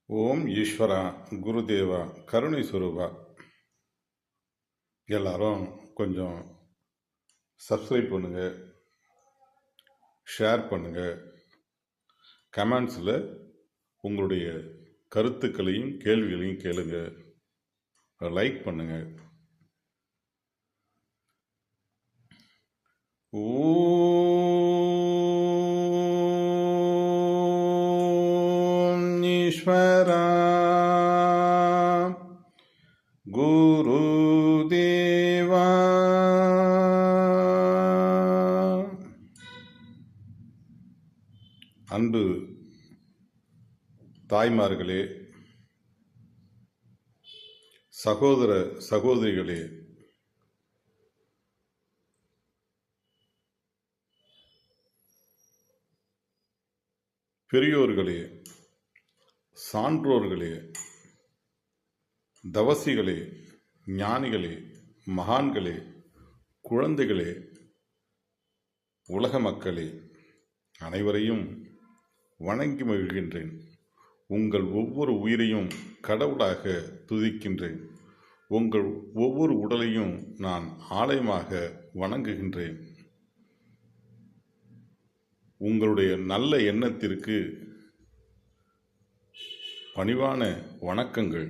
ஓம் ஈஸ்வரா, குருதேவா, கருணை சுரூபா. எல்லாரும் கொஞ்சம் சப்ஸ்கிரைப் பண்ணுங்க, ஷேர் பண்ணுங்க, கமெண்ட்ஸில் உங்களுடைய கருத்துக்களையும் கேள்விகளையும் கேளுங்க, லைக் பண்ணுங்க. ஓம் ஈஸ்வரா குருதேவா. அன்பு தாய்மார்களே, சகோதர சகோதரிகளே, பெரியோர்களே, சான்றோர்களே, தவசிகளே, ஞானிகளே, மகான்களே, குழந்தைகளே, உலக மக்களே, அனைவரையும் வணங்கி மகிழ்கின்றேன். உங்கள் ஒவ்வொரு உயிரையும் கடவுளாக துதிக்கின்றேன். உங்கள் ஒவ்வொரு உடலையும் நான் ஆலயமாக வணங்குகின்றேன். உங்களுடைய நல்ல எண்ணத்திற்கு பணிவான வணக்கங்கள்.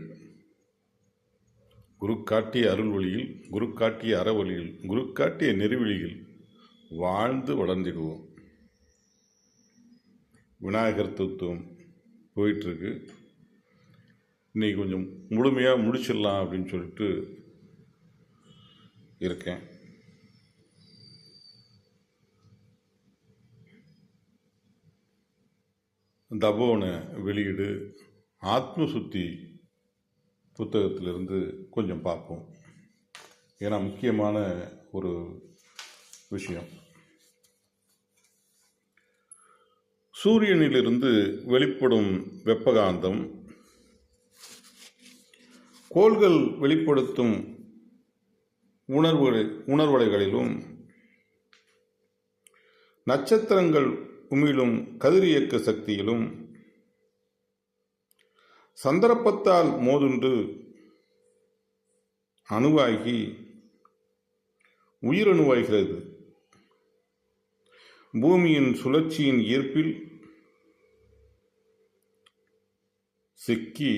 குரு காட்டிய அருள் வழியில், குரு காட்டிய அறவழியில், குரு காட்டிய நெறிவழியில் வாழ்ந்து வளர்ந்திடுவோம். விநாயகர் தத்துவம் போயிட்டுருக்கு. இன்னைக்கு கொஞ்சம் முழுமையாக முடிச்சிடலாம் அப்படின்னு சொல்லிட்டு இருக்கேன். தபோன வெளியீடு ஆத்ம சுத்தி புத்தகத்திலிருந்து கொஞ்சம் பார்ப்போம். ஏன்னா முக்கியமான ஒரு விஷயம். சூரியனிலிருந்து வெளிப்படும் வெப்பகாந்தம் கோள்கள் வெளிப்படுத்தும் உணர்வலைகளிலும் நட்சத்திரங்கள் உமிழும் கதிரியக்க சக்தியிலும் சந்தர்ப்பத்தால் மோதுண்டு அணுவாகி உயிரணுவாகிறது. பூமியின் சுழற்சியின் ஈர்ப்பில் சிக்கி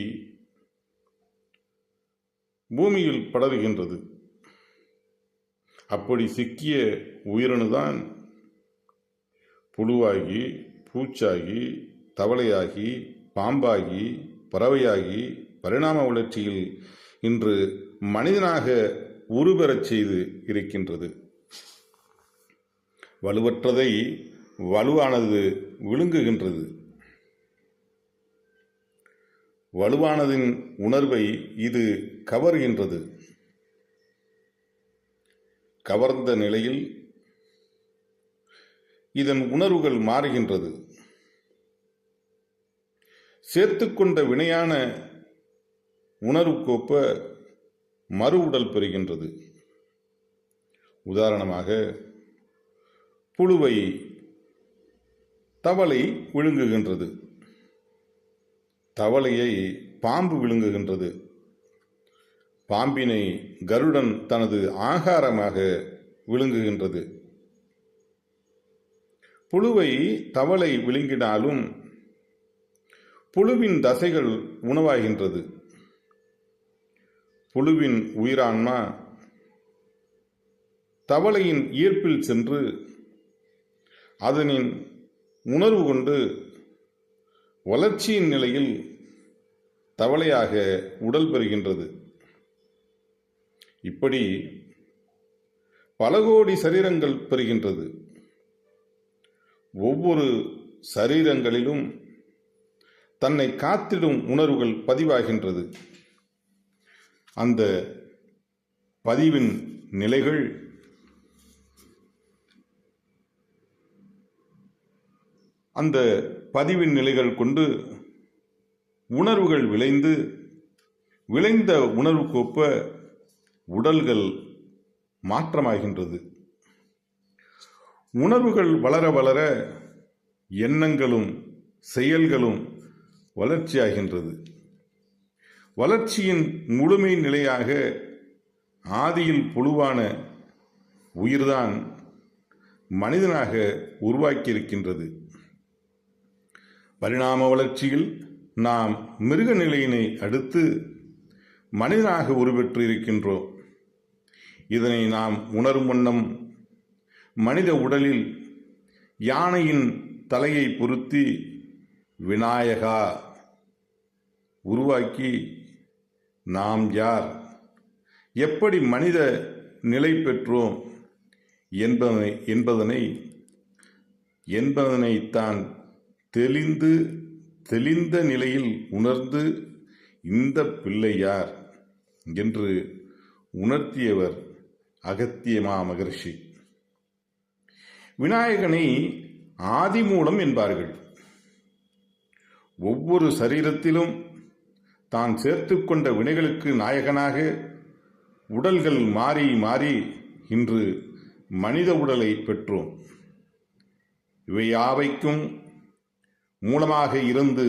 பூமியில் படருகின்றது. அப்படி சிக்கிய உயிரணுதான் புழுவாகி, பூச்சாகி, தவளையாகி, பாம்பாகி, பறவையாகி பரிணாம வளர்ச்சியில் இன்று மனிதனாக உருபெறச் செய்து இருக்கின்றது. வலுவற்றதை வலுவானது விழுங்குகின்றது. வலுவானதின் உணர்வை இது கவர்கின்றது. கவர்ந்த நிலையில் இதன் உணர்வுகள் மாறுகின்றது. சேர்த்துக்கொண்ட வினையான உணர்வுக்கொப்ப மறு உடல் பெறுகின்றது. உதாரணமாக, புழுவை தவளை விழுங்குகின்றது. தவளையை பாம்பு விழுங்குகின்றது. பாம்பினை கருடன் தனது ஆகாரமாக விழுங்குகின்றது. புழுவை தவளை விழுங்கினாலும் புழுவின் தசைகள் உணவாகின்றது. புழுவின் உயிரான்மா தவளையின் ஈர்ப்பில் சென்று அதனின் உணர்வு கொண்டு வளர்ச்சியின் நிலையில் தவளையாக உடல் பெறுகின்றது. இப்படி பல கோடி சரீரங்கள் பெறுகின்றது. ஒவ்வொரு சரீரங்களிலும் தன்னை காத்திடும் உணர்வுகள் பதிவாகின்றது. அந்த பதிவின் நிலைகள் கொண்டு உணர்வுகள் விளைந்த உணர்வுக்கொப்ப உடல்கள் மாற்றமாகின்றது. உணர்வுகள் வளர வளர எண்ணங்களும் செயல்களும் வளர்ச்சியாகின்றது. வளர்ச்சியின் முழுமை நிலையாக ஆதியில் புழுவான உயிர்தான் மனிதனாக உருவாக்கியிருக்கின்றது. பரிணாம வளர்ச்சியில் நாம் மிருக நிலையினை அடுத்து மனிதனாக உருவெற்று இருக்கின்றோம். இதனை நாம் உணரும் வண்ணம் மனித உடலில் யானையின் தலையை பொருத்தி விநாயகா உருவாக்கி நாம் யார், எப்படி மனித நிலை பெற்றோம் என்பதனைத்தான் தெளிந்த நிலையில் உணர்ந்து இந்த பிள்ளை யார் என்று உணர்த்தியவர் அகத்திய மகரிஷி. விநாயகனை ஆதிமூலம் என்பார்கள். ஒவ்வொரு சரீரத்திலும் தான் சேர்த்து கொண்ட வினைகளுக்கு நாயகனாக உடல்கள் மாறி மாறி இன்று மனித உடலை பெற்றோம். இவை யாவைக்கும் மூலமாக இருந்து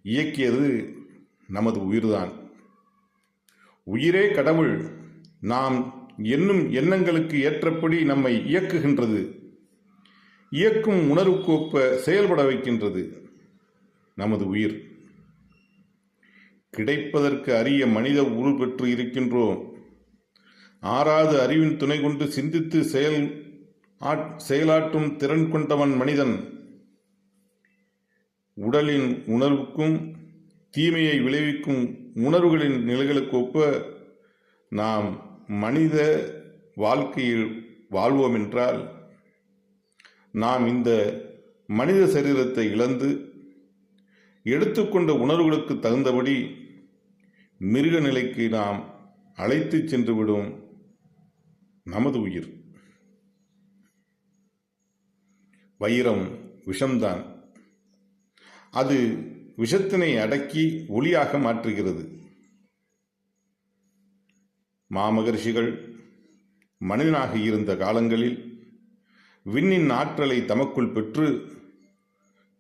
இயக்கியது நமது உயிர்தான். உயிரே கடவுள் நாம் எண்ணும் எண்ணங்களுக்கு ஏற்றபடி நம்மை இயக்குகின்றது. இயக்கும் உணர்வுக்கொப்ப செயல்பட வைக்கின்றது நமது உயிர். கிடைப்பதற்கு அரிய மனித உரு பெற்று இருக்கின்றோம். ஆறாவது அறிவின் துணை கொண்டு சிந்தித்து செயலாற்றும் திறன் கொண்டவன் மனிதன். உடலின் உணர்வுக்கும் தீமையை விளைவிக்கும் உணர்வுகளின் நிலைகளுக்கு ஒப்ப நாம் மனித வாழ்க்கையில் வாழ்வோம் என்றால் நாம் இந்த மனித சரீரத்தை இழந்து எடுத்துக்கொண்ட உணர்வுகளுக்கு தகுந்தபடி மிருக நிலைக்கு நாம் அழைத்து சென்றுவிடும் நமது உயிர். வைரம் விஷம்தான். அது விஷத்தினை அடக்கி ஒளியாக மாற்றுகிறது. மாமகர்ஷிகள் மனிதனாக இருந்த காலங்களில் விண்ணின் ஆற்றலை தமக்குள் பெற்று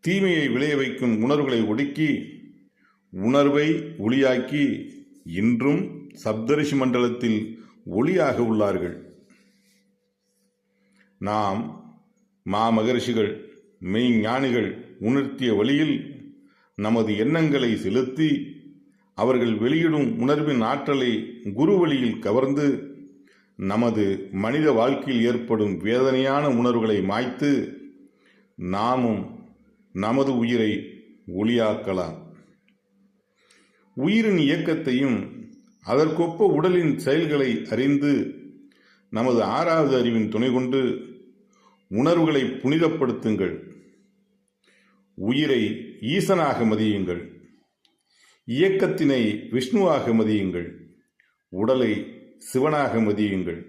தீமையை விளைய வைக்கும் உணர்வுகளை ஒடுக்கி உணர்வை ஒளியாக்கி இன்றும் சப்தரிஷி மண்டலத்தில் ஒளியாக உள்ளார்கள். நாம் மாமகர்ஷிகள் மெய்ஞானிகள் உணர்த்திய வழியில் நமது எண்ணங்களை செலுத்தி அவர்கள் வெளியிடும் உணர்வின் ஆற்றலை குரு வழியில் கவர்ந்து நமது மனித வாழ்க்கையில் ஏற்படும் வேதனையான உணர்வுகளை மாய்த்து நாமும் நமது உயிரை ஒளியாக்கலாம். உயிரின் இயக்கத்தையும் அதற்கொப்ப உடலின் செயல்களை அறிந்து நமது ஆறாவது அறிவின் துணை கொண்டு உணர்வுகளை புனிதப்படுத்துங்கள். உயிரை ஈசனாக மதியுங்கள். இயக்கத்தினை விஷ்ணுவாக மதியுங்கள். உடலை சிவனாக மதியுங்கள்.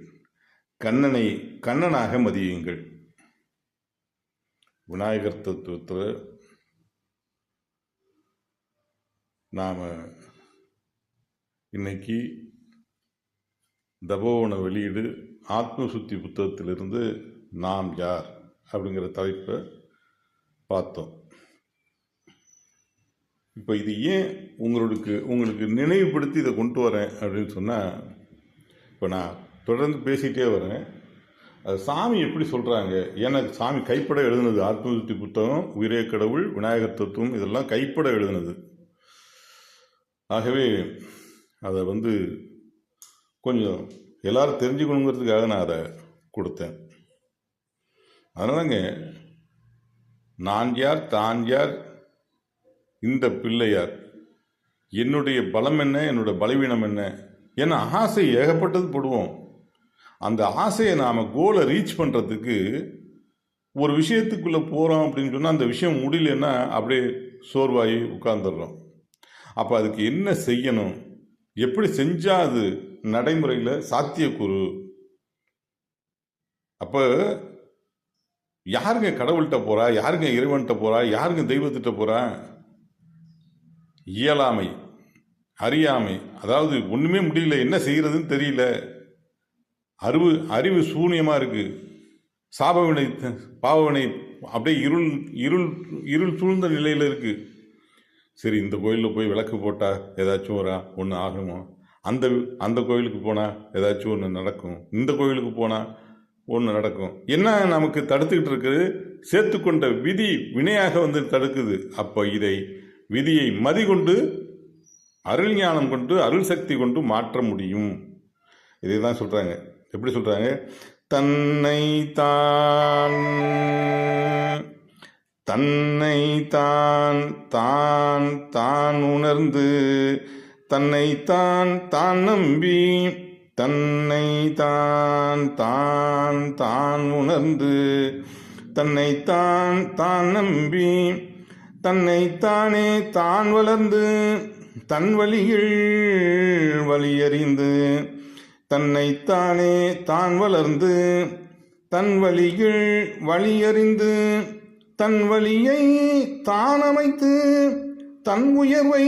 கண்ணனை கண்ணனாக மதியுங்கள். விநாயகர் தத்துவத்தில் நாம் இன்னைக்கு தபோவன வெளியீடு ஆத்மசுத்தி புத்தகத்திலிருந்து நாம் யார் அப்படிங்கிற தலைப்பை பார்த்தோம். இப்போ இது ஏன் உங்களுக்கு நினைவுபடுத்தி இதை கொண்டு வரேன் அப்படின்னு சொன்னால், இப்போ நான் தொடர்ந்து பேசிகிட்டே வரேன். அது சாமி எப்படி சொல்கிறாங்க, எனக்கு சாமி கைப்பட எழுதுனது ஆத்மசுத்தி புத்தகம், உயிரே கடவுள், விநாயகர் தத்துவம் இதெல்லாம் கைப்பட எழுதுனது. ஆகவே அதை கொஞ்சம் எல்லாரும் தெரிஞ்சுக்கணுங்கிறதுக்காக நான் அதை கொடுத்தேன். அதனாலங்க நான் யார், தான் யார், இந்த பிள்ளையார், என்னுடைய பலம் என்ன, என்னுடைய பலவீனம் என்ன, ஏன்னா ஆசை ஏகப்பட்டது போடுவோம். அந்த ஆசையை நாம் கோலை ரீச் பண்ணுறதுக்கு ஒரு விஷயத்துக்குள்ளே போகிறோம் அப்படின்னு சொன்னால் அந்த விஷயம் முடியலன்னா அப்படியே சோர்வாகி உட்கார்ந்துடுறோம். அப்போ அதுக்கு என்ன செய்யணும், எப்படி செஞ்சால் அது நடைமுறையில் சாத்தியக்கூறு. அப்போ யாருங்க கடவுள்கிட்ட போகிறா, யாருங்க இறைவன்கிட்ட போகிறா, யாருங்க தெய்வத்திட்ட போகிறா? இயலாமை, அறியாமை, அதாவது ஒன்றுமே முடியல, என்ன செய்கிறதுன்னு தெரியல, அறிவு சூன்யமாக இருக்குது, சாபவினை பாவவினை அப்படியே இருள் சூழ்ந்த நிலையில் இருக்குது. சரி இந்த கோயிலில் போய் விளக்கு போட்டால் ஏதாச்சும் ஒன்று ஆகுமோ, அந்த அந்த கோயிலுக்கு போனால் ஏதாச்சும் ஒன்று நடக்கும், இந்த கோயிலுக்கு போனால் ஒன்று நடக்கும். என்ன நமக்கு தடுத்துக்கிட்டு இருக்குது? சேர்த்துக்கொண்ட விதி வினையாக வந்து தடுக்குது. அப்போ இதை விதியை மதிகொண்டு அருள் ஞானம் கொண்டு அருள் சக்தி கொண்டு மாற்ற முடியும். இதை தான் சொல்கிறாங்க. எப்படி சொல்கிறாங்க? தன்னை தான் தான் தான் உணர்ந்து தன்னை தான் நம்பி தன்னை தான் உணர்ந்து தன்னை தான் நம்பி தன்னைத்தானே தான் வளர்ந்து தன் வழியில் வழியறிந்து தன்னைத்தானே தான் வளர்ந்து தன் வழியில் வழியறிந்து தன் வழியை தான் அமைத்து தன் உயர்வை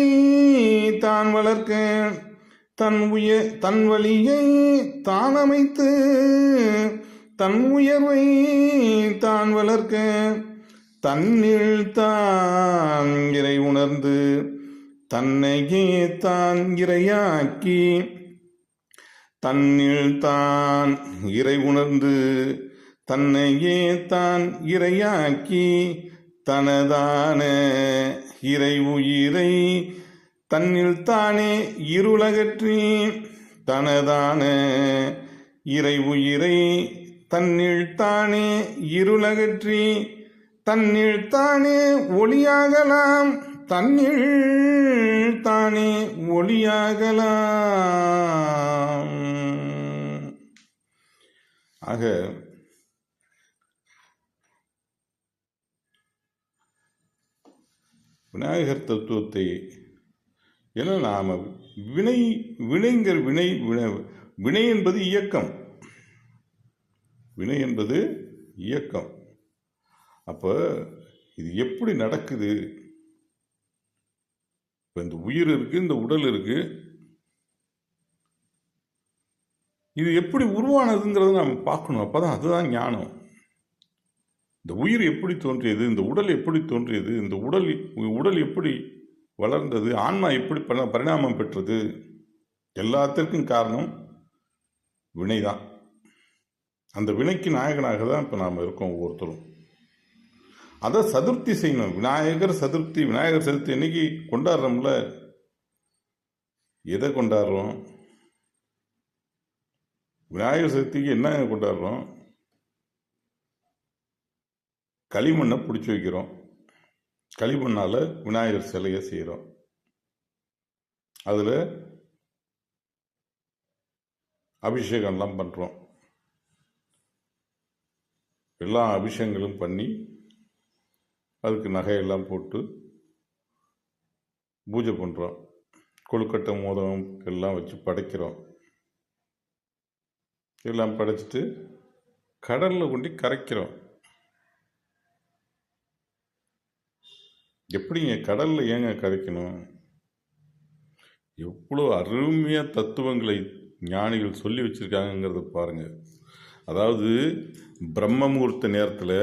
தான் வளர்க்க தன் வழியை தான் அமைத்து தன் உயர்வை தான் வளர்க்க தன்னில் தான் இறை உணர்ந்து தன்னையே தான் இறையாக்கி தன்னில் தான் இறை உணர்ந்து தன்னையே தான் இறையாக்கி தனதான இறை உயிரை தன்னில் தானே இருளகற்றி தனதான இறை உயிரை தன்னில் தானே இருளகற்றி தன்னில் தானே ஒளியாகலாம் தன்னில் தானே ஒளியாகலாம். ஆக விநாயகர் தத்துவத்தை ஏன்னா நாம் வினைங்கிற வினை என்பது இயக்கம். வினை என்பது இயக்கம். அப்போ இது எப்படி நடக்குது? இப்போ இந்த உயிர் இருக்கு, இந்த உடல் இருக்கு, இது எப்படி உருவானதுங்கிறத நம்ம பார்க்கணும். அப்பதான் அதுதான் ஞானம். இந்த உயிர் எப்படி தோன்றியது, இந்த உடல் எப்படி தோன்றியது, இந்த உடல் எப்படி வளர்ந்தது, ஆன்மா எப்படி பரிணாமம் பெற்றது, எல்லாத்திற்கும் காரணம் வினைதான். அந்த வினைக்கு நாயகனாக தான் இப்போ நாம் இருக்கோம் ஒவ்வொருத்தரும். அதை சதுர்த்தி செய்யணும். விநாயகர் சதுர்த்தி இன்னைக்கு கொண்டாடுறோம்ல. எதை கொண்டாடுறோம்? விநாயகர் சதுர்த்திக்கு என்ன கொண்டாடுறோம்? களிமண்ணை பிடிச்சி வைக்கிறோம். களிமண்ணால் விநாயகர் சிலையை செய்கிறோம். அதில் அபிஷேகம்லாம் பண்ணுறோம். எல்லா அபிஷேகங்களும் பண்ணி அதுக்கு நகையெல்லாம் போட்டு பூஜை பண்ணுறோம். கொழுக்கட்டை மோதகம் எல்லாம் வச்சு படைக்கிறோம். எல்லாம் படைச்சிட்டு கடலில் கொண்டு கரைக்கிறோம். எப்படிங்க கடலில் ஏங்க கரைக்கணும்? எவ்வளோ அருமையாக தத்துவங்களை ஞானிகள் சொல்லி வச்சுருக்காங்கங்கிறத பாருங்கள். அதாவது பிரம்ம முகூர்த்த நேரத்தில்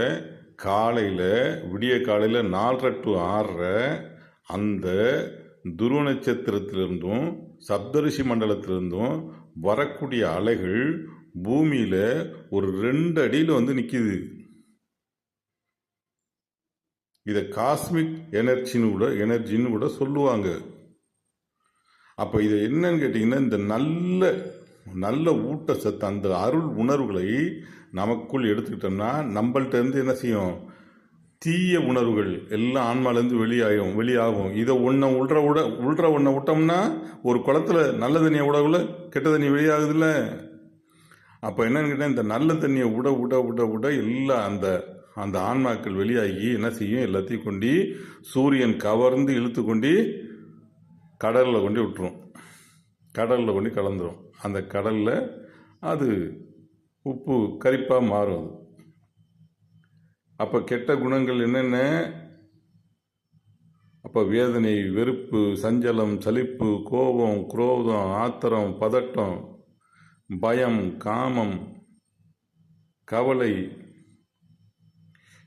விடிய காலையில் 4:30 to 6:30 அந்த துருவ நட்சத்திரத்திலிருந்தும் சப்தரிஷி மண்டலத்திலிருந்தும் வரக்கூடிய அலைகள் பூமியில் ஒரு 2 அடியில் வந்து நிற்கிது. இதை காஸ்மிக் எனர்ஜின்னு கூட சொல்லுவாங்க. அப்போ இதை என்னன்னு கேட்டிங்கன்னா, இந்த நல்ல ஊட்டச்சத்து அந்த அருள் உணர்வுகளை நமக்குள் எடுத்துக்கிட்டோம்னா நம்மள்ட்ட இருந்து என்ன செய்யும்? தீய உணர்வுகள் எல்லாம் ஆன்மாலேருந்து வெளியாகும். இதை ஒன்றை விட்டோம்னா ஒரு குளத்துல நல்ல தண்ணியை விடக்குள்ள கெட்ட தண்ணி வெளியாகுதுல்ல. அப்போ என்னன்னு கேட்டால், இந்த நல்ல தண்ணியை விட எல்லாம் அந்த ஆன்மாக்கள் வெளியாகி என்ன செய்யும்? எல்லாத்தையும் கொண்டு சூரியன் கவர்ந்து இழுத்து கொண்டு கடலில் கொண்டு விட்டுரும். கடலில் கொண்டு கலந்துரும். அந்த கடலில் அது உப்பு கரிப்பாக மாறும். அப்போ கெட்ட குணங்கள் என்னென்ன? அப்போ வேதனை, வெறுப்பு, சஞ்சலம், சலிப்பு, கோபம், குரோதம், ஆத்திரம், பதட்டம், பயம், காமம், கவலை,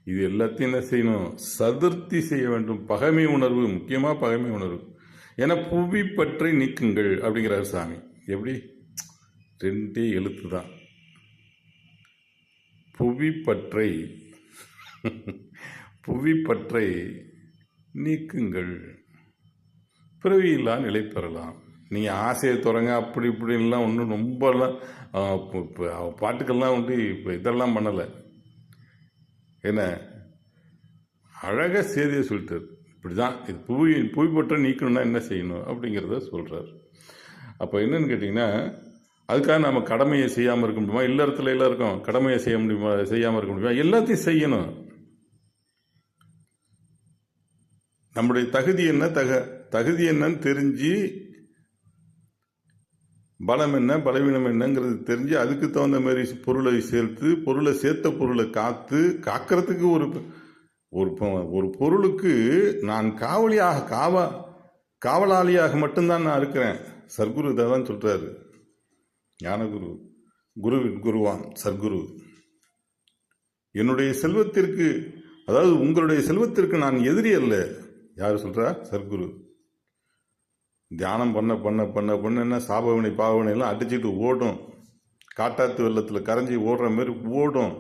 இது எல்லாத்தையும் என்ன செய்யணும்? சதுர்த்தி செய்ய வேண்டும். பகைமை உணர்வு, முக்கியமாக பகைமை உணர்வு. ஏன்னா புவி பற்றை நீக்குங்கள் அப்படிங்கிறார் சாமி. எப்படி? 2 எழுத்து தான். புவிப்பற்றை புவிப்பற்றை நீக்குங்கள், பிறவியில்லா நிலை பெறலாம். நீங்கள் ஆசையை தொடங்க அப்படி இப்படின்லாம் ஒன்றும் ரொம்பலாம் பாட்டுக்கெல்லாம் வந்து இப்போ இதெல்லாம் பண்ணலை. என்ன அழகாக செய்தியை சொல்லிட்டார். இப்படி தான் இது புவிப்பற்றை நீக்கணும்னா என்ன செய்யணும் அப்படிங்கிறத சொல்கிறார். அப்போ என்னன்னு கேட்டிங்கன்னா, அதுக்காக நம்ம கடமையை செய்யாமல் இருக்க முடியுமா? இல்லறத்துல எல்லாம் இருக்கும், கடமையை செய்ய முடியுமா? செய்யாமல் இருக்க முடியுமா? எல்லாத்தையும் செய்யணும். நம்முடைய தகுதி என்ன, தகுதி என்னன்னு தெரிஞ்சு, பலம் என்ன பலவீனம் என்னங்கிறது தெரிஞ்சு, அதுக்கு தகுந்த மாதிரி பொருளை சேர்த்த பொருளை காக்கிறதுக்கு ஒரு பொருளுக்கு நான் காவலாளியாக மட்டும்தான் நான் இருக்கிறேன். சர்க்குரு இதை தான் சொல்றாரு. ஞானகுரு, குருவின் குருவான் சர்க்குரு. என்னுடைய செல்வத்திற்கு, அதாவது உங்களுடைய செல்வத்திற்கு நான் எதிரி அல்ல. யார் சொல்றா? சர்க்குரு. தியானம் பண்ண பண்ண பண்ண பண்ண என்ன சாபவினை பாவவினை எல்லாம் அடிச்சுட்டு ஓடும். காட்டாத்து வெள்ளத்தில் கரைஞ்சி ஓடுற மாதிரி ஓடும்.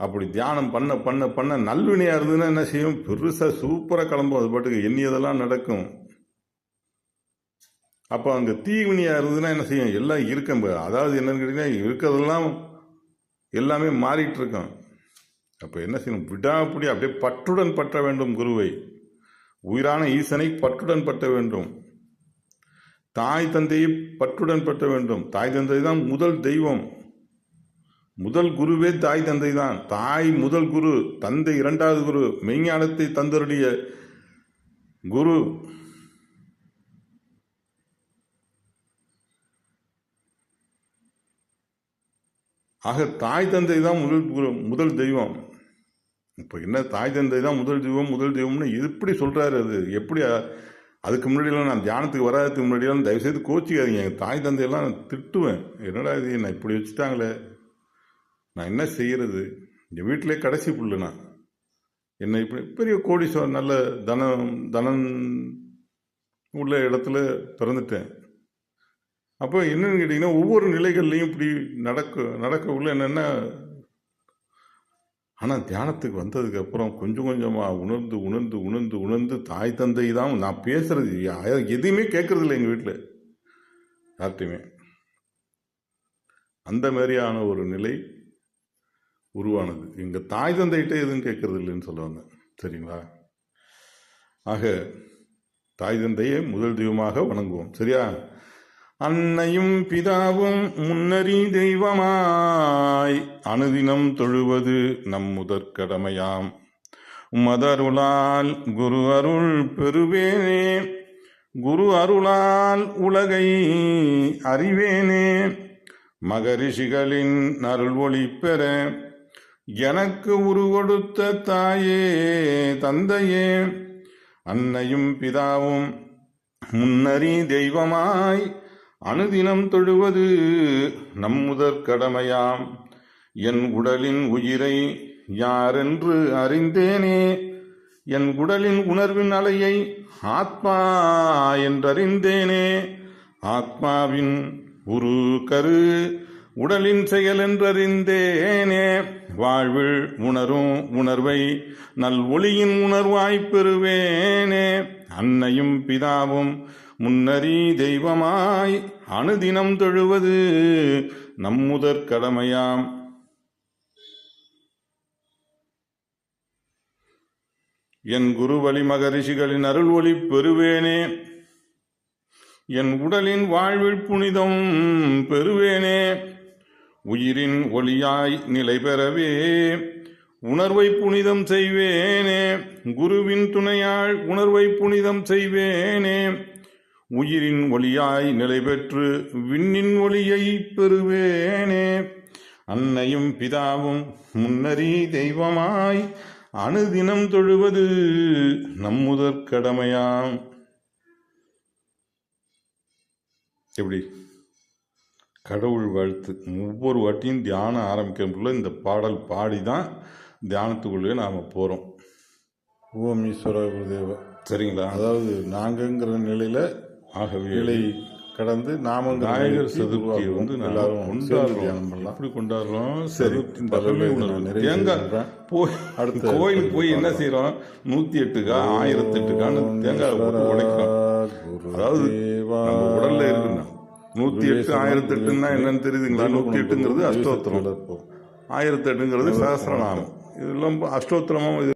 அப்படி தியானம் பண்ண பண்ண பண்ண நல்வினையாக இருந்ததுன்னா என்ன செய்யும்? பெருசாக சூப்பராக கிளம்பும். அது பாட்டுக்கு எண்ணியதெல்லாம் நடக்கும். அப்போ அங்கே தீவினையாக இருந்ததுன்னா என்ன செய்யும்? எல்லாம் இருக்கும். அதாவது என்னன்னு கேட்டீங்கன்னா, இருக்கிறதெல்லாம் எல்லாமே மாறிட்டு இருக்கும். அப்போ என்ன செய்யணும்? விடாப்படி அப்படியே பற்றுடன் பற்ற வேண்டும் குருவை. உயிரான ஈசனை பற்றுடன் பற்ற வேண்டும். தாய் தந்தையை பற்றுடன் பற்ற வேண்டும். தாய் தந்தை தான் முதல் தெய்வம். முதல் குருவே தாய் தந்தை தான். தாய் முதல் குரு, தந்தை 2வது குரு, மெய்ஞானத்தை தந்தருடைய குரு. ஆக தாய் தந்தை தான் முதல் தெய்வம். இப்போ என்ன, தாய் தந்தை தான் முதல் தெய்வம்னு எப்படி சொல்றாரு? அது எப்படி? அதுக்கு முன்னாடியெல்லாம் நான் தியானத்துக்கு வராதுக்கு முன்னாடியெல்லாம் தயவுசெய்து கோச்சிக்காதீங்க. எங்கள் தாய் தந்தையெல்லாம் நான் திட்டுவேன். என்னடா இது, என்ன இப்படி வச்சுட்டாங்களே, நான் என்ன செய்யறது? என் வீட்டிலே கடைசி புள்ளு நான். என்னை இப்படி பெரிய கோடீஸ்வரன், நல்ல தனம் உள்ள இடத்துல பிறந்துட்டேன். அப்போ என்னன்னு கேட்டிங்கன்னா, ஒவ்வொரு நிலைகள்லையும் இப்படி நடக்க உள்ள என்னென்னா, ஆனால் தியானத்துக்கு வந்ததுக்கு அப்புறம் கொஞ்சம் கொஞ்சமாக உணர்ந்து தாய் தந்தை தான் நான் பேசுறது. எதையுமே கேட்கறதில்லை எங்கள் வீட்டில் யார்கிட்டையுமே. அந்த மாதிரியான ஒரு நிலை உருவானது. எங்கள் தாய் தந்தைகிட்ட எதுவும் கேட்கறது இல்லைன்னு சொல்லுவாங்க. சரிங்களா? ஆக தாய் தந்தையை முதல் தெய்வமாக வணங்குவோம். சரியா? அன்னையும் பிதாவும் முன்னறி தெய்வமாய் அனுதினம் தொழுவது நம் முதற் கடமையாம். மதருளால் குரு அருள் பெறுவேனே, குரு அருளால் உலகை அறிவேனே. மகரிஷிகளின் அருள் ஒளி பெற எனக்கு உருவொடுத்த தாயே தந்தையே. அன்னையும் பிதாவும் முன்னறி தெய்வமாய் அனுதினம் தொழுவது நம் முதற் கடமையாம். என் உடலின் உயிரை யாரென்று அறிந்தேனே, என் உடலின் உணர்வின் அலையை ஆத்மா என்றறிந்தேனே. ஆத்மாவின் உரு கரு உடலின் செயல் என்றறிந்தேனே. வாழ்வில் உணரும் உணர்வை நல் ஒளியின் உணர்வாய்ப் பெறுவேனே. அன்னையும் பிதாவும் முன்னறி தெய்வமாய் அனுதினம் தொழுவது நம் முதற் கடமையாம். என் குருவழி மகரிஷிகளின் அருள் ஒளி பெறுவேனே. என் உடலின் வாழ்வில் புனிதம் பெறுவேனே. உயிரின் ஒளியாய் நிலை பெறவே உணர்வை புனிதம் செய்வேனே. குருவின் துணையால் உணர்வை புனிதம் செய்வேனே. உயிரின் ஒளியாய் நிலை பெற்று விண்ணின் ஒளியை பெறுவேனே. அன்னையும் பிதாவும் முன்னறி தெய்வமாய் அனுதினம் தொழுவது நம் முதற் கடமையாம். எப்படி? கடவுள் வாழ்த்து. ஒவ்வொரு வாட்டியும் தியானம் ஆரம்பிக்கிறதுக்குள்ள இந்த பாடல் பாடி தான் தியானத்துக்குள்ளேயே நாம் போகிறோம். ஓம் ஈஸ்வரா குருதேவ. சரிங்களா? அதாவது நாங்கங்கிற நிலையில் ஆகவே நிலை கடந்து நாம விநாயகர் சதுர்த்தியை வந்து எல்லாரும் கொண்டாடுறோம். எப்படி கொண்டாடுறோம்? சரி, தேங்காய் போய் அடுத்த கோயிலுக்கு போய் என்ன செய்யறோம்? 108 1008 தேங்காய் போட்டு உடைக்கிறோம். அதாவது நம்ம உடல்ல இருக்குன்னா 108 1008ன்னா என்னன்னு தெரியுதுங்களா? 108ங்கிறது அஷ்டோத்திரம், 1008ங்கிறது சகஸ்ரநாமம். இதெல்லாம் அஷ்டோத்திரமா